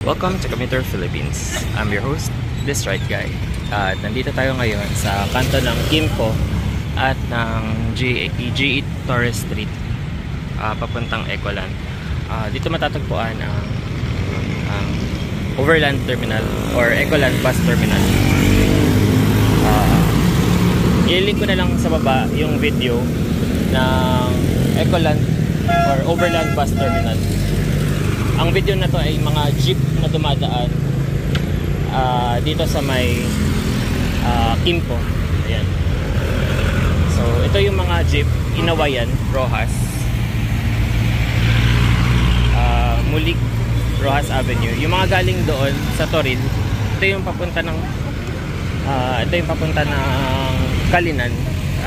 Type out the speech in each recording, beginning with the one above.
Welcome to Commuter Philippines. I'm your host, This Right Guy. At nandito tayo ngayon sa kanto ng Kimpo at ng GE Torres Street papuntang Ecoland. Dito matatagpuan ang Overland Terminal or Ecoland Bus Terminal. I-link ko na lang sa baba yung video ng Ecoland or Overland Bus Terminal. Ang video na to ay mga jeep na dumadaan dito sa may Kimpo. Ayan. So ito yung mga jeep, Inawayan, Rojas, Mulik, Rojas Avenue. Yung mga galing doon sa Toril, ito yung papunta ng Kalinan,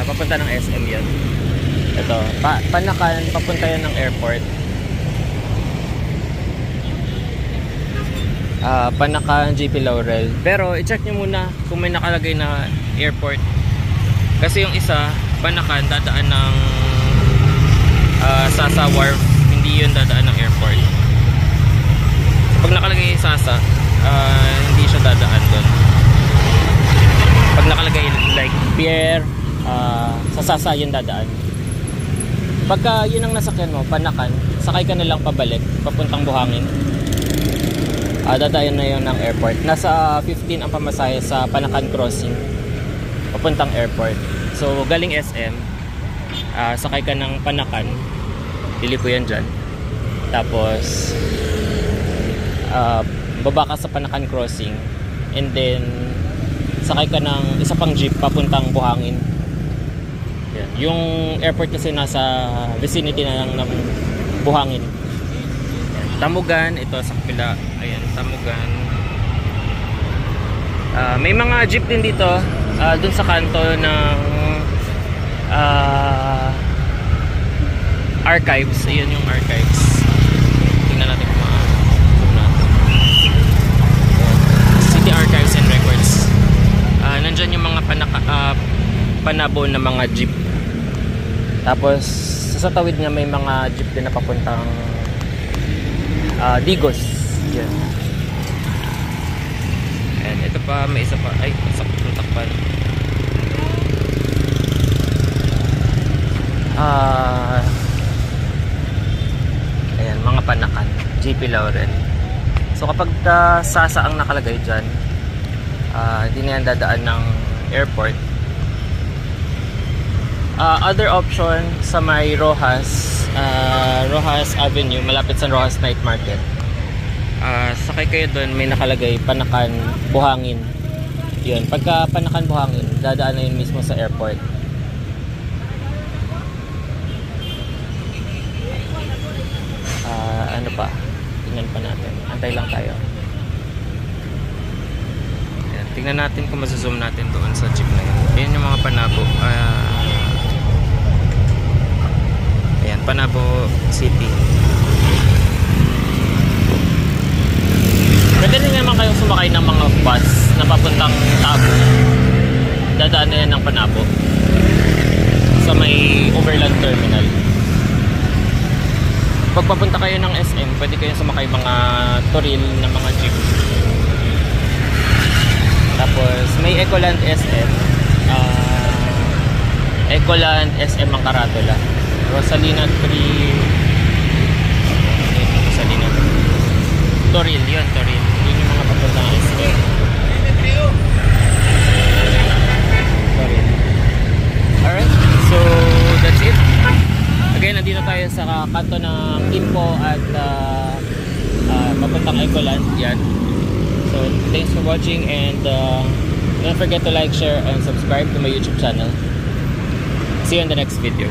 papunta ng SM yan. Ito, Panakan, papunta yan ng airport. Panakan, JP Laurel. Pero i-check nyo muna kung may nakalagay na airport. Kasi yung isa, Panakan, dadaan ng Sasa Wharf. Hindi yun dadaan ng airport. Pag nakalagay Sasa, hindi siya dadaan doon. Pag nakalagay like Pierre, sa Sasa yun dadaan. Pagka yun ang nasakyan mo, Panakan, sakay ka na lang pabalik, papuntang Buhangin. Dadayan na yun ng airport. Nasa 15 ang pamasahe sa Panakan Crossing papuntang airport. So galing SM, sakay ka ng Panakan, pili ko yan dyan. Tapos baba ka sa Panakan Crossing, and then sakay ka ng isa pang jeep papuntang Buhangin. Yan. Yung airport kasi nasa vicinity na lang ng Buhangin. Tamugan, ito sa kapila. Ayan, Tamugan. May mga jeep din dito dun sa kanto ng Archives. Ayan yung Archives. Tingnan natin kung zoom natin. City Archives and Records. Nandyan yung mga panabo na mga jeep. Tapos sa tawid niya may mga jeep din na papuntang Digos. Yan. And ito pa, may isa pa. Ay, sakit ng takpan. Ayan, mga Panakan, JP Laurel. So kapag Sasa ang nakalagay dyan, hindi na yan dadaan ng airport. Other option sa may Rojas Avenue, malapit sa Rojas Night Market. Sakay kayo doon, may nakalagay Panakan, Buhangin. Yun, pagka Panakan, Buhangin, dadaan na yun mismo sa airport. Ano pa? Tingnan pa natin. Antay lang tayo. Ayan, tingnan natin kung mazoom natin doon sa jeep na yun. Ayan yung mga panabo. Ayan, Panabo City. Pwede rin naman kayong sumakay ng mga bus na papuntang Tabo. Dadaan na yan ng Panabo sa may Overland Terminal. Pag papunta kayo ng SM, pwede kayong sumakay mga Toril na mga jeep. Tapos may Ecoland SM, Ecoland SM ang Karatula, Rosalina 3, Rosalina Toril, yun Toril. Yun yung mga papuntang SM. Toril. Alright, so that's it. Again, nandito tayo sa kanto ng Kimpo at papuntang Ecoland. Yan. So thanks for watching, and don't forget to like, share, and subscribe to my YouTube channel. See you in the next video.